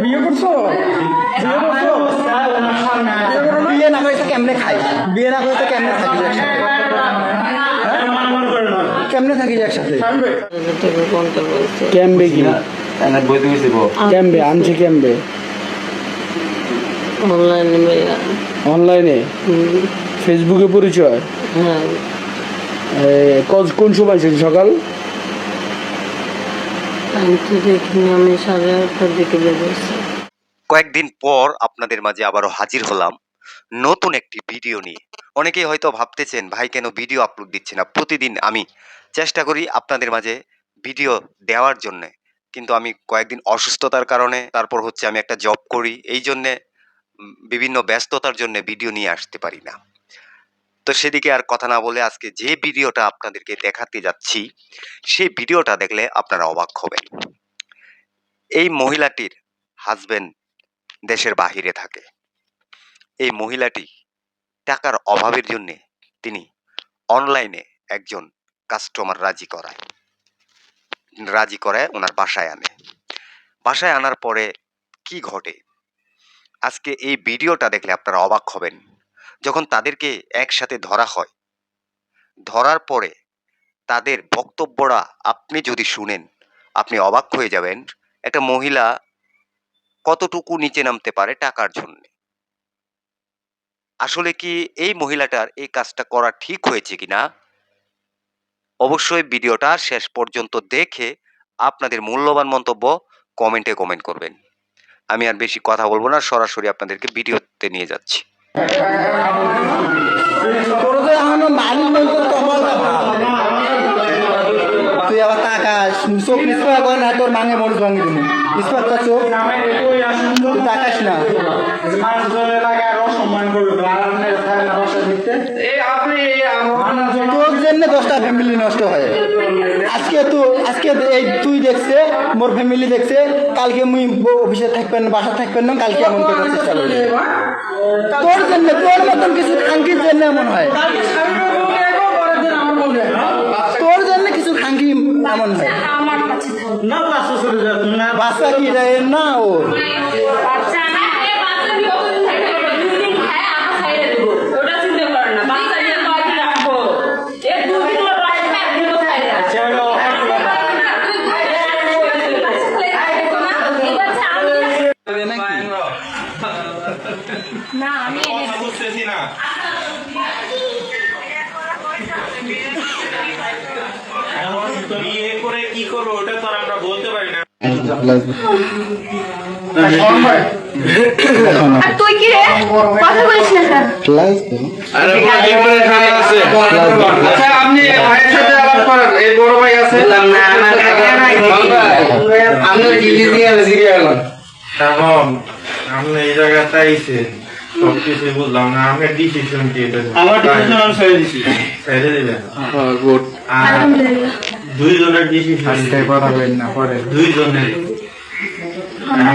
বিয়ে করছো? বিয়ে না করেছে কেমনে খাই? বিয়ে না করেছে কেমনে থাকি একসাথে? কেমনে থাকি একসাথে? ক্যাম্বে কি ক্যাম্বে আনছে ক্যাম্বে অনলাইনে ফেসবুকে পরিচয়। কোন সময় ছিল? সকাল আমি 8:30টার দিকে বেরোচ্ছি। কয়েকদিন পর আপনাদের মাঝে আবারও হাজির হলাম নতুন একটি ভিডিও নিয়ে। অনেকেই হয়তো ভাবতেছেন ভাই কেন ভিডিও আপলোড দিচ্ছে না। প্রতিদিন আমি চেষ্টা করি আপনাদের মাঝে ভিডিও দেওয়ার জন্য, কিন্তু আমি কয়েকদিন অসুস্থতার কারণে, তারপর হচ্ছে আমি একটা জব করি, এই জন্যে বিভিন্ন ব্যস্ততার জন্য ভিডিও নিয়ে আসতে পারি না। তো সেদিকে আর কথা না বলে আজকে যে ভিডিওটা আপনাদেরকে দেখাতে যাচ্ছি সেই ভিডিওটা দেখলে আপনারা অবাক হবেন। এই মহিলাটির হাজবেন্ড দেশের বাহিরে থাকে। এই মহিলাটি টাকার অভাবের জন্য তিনি অনলাইনে একজন কাস্টমার রাজি করায় ওনার বাসায় আনে। বাসায় আনার পরে কি ঘটে আজকে এই ভিডিওটা দেখলে আপনারা অবাক হবেন। যখন তাদেরকে একসাথে ধরা হয়, ধরার পরে তাদের বক্তব্যটা আপনি যদি শুনেন আপনি অবাক হয়ে যাবেন। একটা মহিলা কতটুকু নিচে নামতে পারে টাকার জন্য। আসলে কি এই মহিলাটার এই কাজটা করা ঠিক হয়েছে কিনা অবশ্যই ভিডিওটা শেষ পর্যন্ত দেখে আপনাদের মূল্যবান মন্তব্য কমেন্ট করবেন। আমি আর বেশি কথা বলবো না, সরাসরি আপনাদেরকে ভিডিওতে নিয়ে যাচ্ছি। তুই আবার তাকাস, চোখ নিষ্পা করে না তোর মাঙে মরিচ ভাঙি দিবি। নিষ্পা চোখ তুই তাকাস না। তোর জন্য 10টা ফ্যামিলি নষ্ট হয়। আজকে এই তুই দেখছে, মোর ফ্যামিলি দেখছে, কালকে মুই অফিসে থাকবেন, বাসা থাকবেন না, কালকে এমন করার চেষ্টা করবে। তোর জন্য, তোর মতন কিছু খাঙ্কির জন্য এমন হয়। তোর জন্য কিছু খাঙ্কি এমন হয়। বাচ্চা কি না ওর না আমি বুঝতেছি না। বিয়ে করে কি করবো ওটা তো আমরা বলতে পারি না। তুই কি রে কথা বলিস না? আচ্ছা আপনি ভাইয়ের সাথে আলাপ করেন, এই বড় ভাই আছে আপনি এই জায়গাটা আইসে সবকিছু বুঝলাম না। আপনার ডিসিশন কি? আমার ডিসিশন আমি ছেড়ে দিছি। ছেড়ে দিবেন? আর দুইজনের ডিসিশন কথা বলেন না পরে দুইজনের।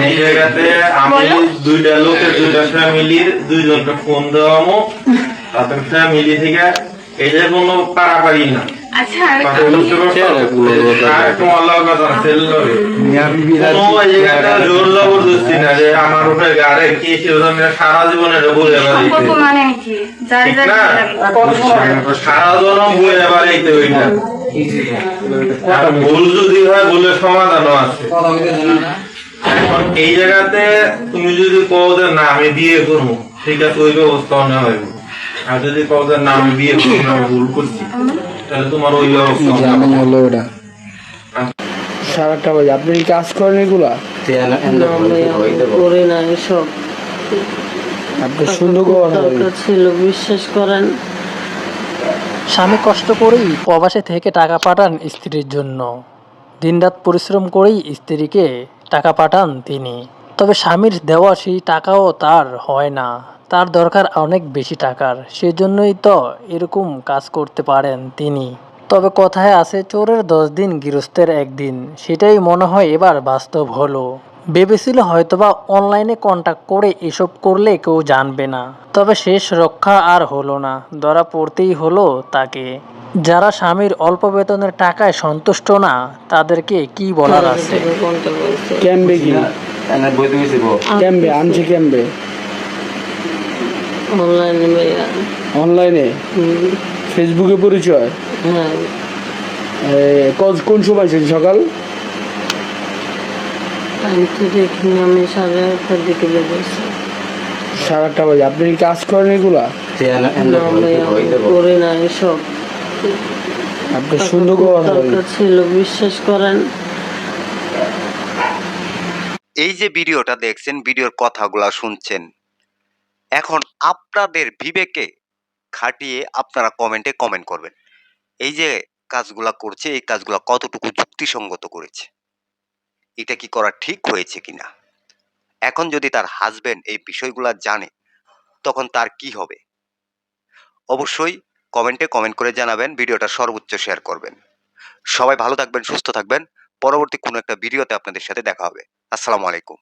এই জায়গাতে আমি দুইটা লোকের দুইটা ফ্যামিলির দুইজনকে ফোন দেওয়ামো, তাদের ফ্যামিলি থেকে এই যে কোনো পারাপারি না। আমার উপরে গাড়ে কি সারা জীবনের বলে সারা জনম বলে বেড়াইতে ওইটা ভুল যদি হয় বলে সমাধানও আছে। এখন এই জায়গাতে তুমি যদি কও যে না আমি বিয়ে করবো, ঠিক আছে ওই ব্যবস্থা নেওয়া হইব। আর যদি কও যে না আমি বিয়ে করবো না ভুল করছি, তাহলে তোমার ওই ব্যবস্থা হলো ওটা। সারাটা বাজে আপনি কাজ করেন এগুলা? করি না এসব। আপনি সুন্দর ছিল বিশ্বাস করেন। স্বামী কষ্ট করেই প্রবাসে থেকে টাকা পাঠান স্ত্রীর জন্য। দিনরাত পরিশ্রম করেই স্ত্রীকে টাকা পাঠান তিনি। তবে স্বামীর দেওয়া সেই টাকাও তার হয় না, তার দরকার অনেক বেশি টাকার। সেজন্যই তো এরকম কাজ করতে পারেন তিনি। তবে কথায় আছে চোরের 10 দিন গৃহস্থের 1 দিন, সেটাই মনে হয় এবার বাস্তব হলো। ভেবেছিল হয়তোবা অনলাইনে কন্ট্যাক্ট করে এসব করলে কেউ জানবে না, তবে শেষ রক্ষা আর হলো না, ধরা পড়তেই হলো তাকে। যারা স্বামীর অল্প বেতনের টাকায় সন্তুষ্ট না তাদেরকে কি বলার আছে? কোনটা বলছে ক্যাম্বে কি ক্যাম্বে আনছে ক্যাম্বে অনলাইনে ভাইয়া অনলাইনে হুম, ফেসবুকে পরিচয়। হ্যাঁ কোন সময় ছিল? সকাল আমি তো দেখিনি, আমি 11:30টার দিকে বেরোছি। 8:30 বাজে। আপনি কি কাজ করেন এগুলা? না ভাইয়া আমি করি না এসব। আপনি সুন্দর করে কথা বলেন। দরকার ছিল, বিশ্বাস করেন। এই যে ভিডিওটা দেখছেন, ভিডিওর কথাগুলা শুনছেন, এখন আপনাদের বিবেকে খাটিয়ে আপনারা কমেন্টে কমেন্ট করবেন। এই যে কাজগুলা করছে, এই কাজগুলা কতটুকু যুক্তিসঙ্গত করেছে, এটা কি করা ঠিক হয়েছে কিনা। এখন যদি তার হাজবেন্ড এই বিষয়গুলা জানে, তখন তার কি হবে? অবশ্যই কমেন্টে কমেন্ট করে জানাবেন, ভিডিওটা সর্বোচ্চ শেয়ার করবেন। সবাই ভালো থাকবেন, সুস্থ থাকবেন। পরবর্তী কোনো একটা ভিডিওতে আপনাদের সাথে দেখা হবে। আসসালামু আলাইকুম।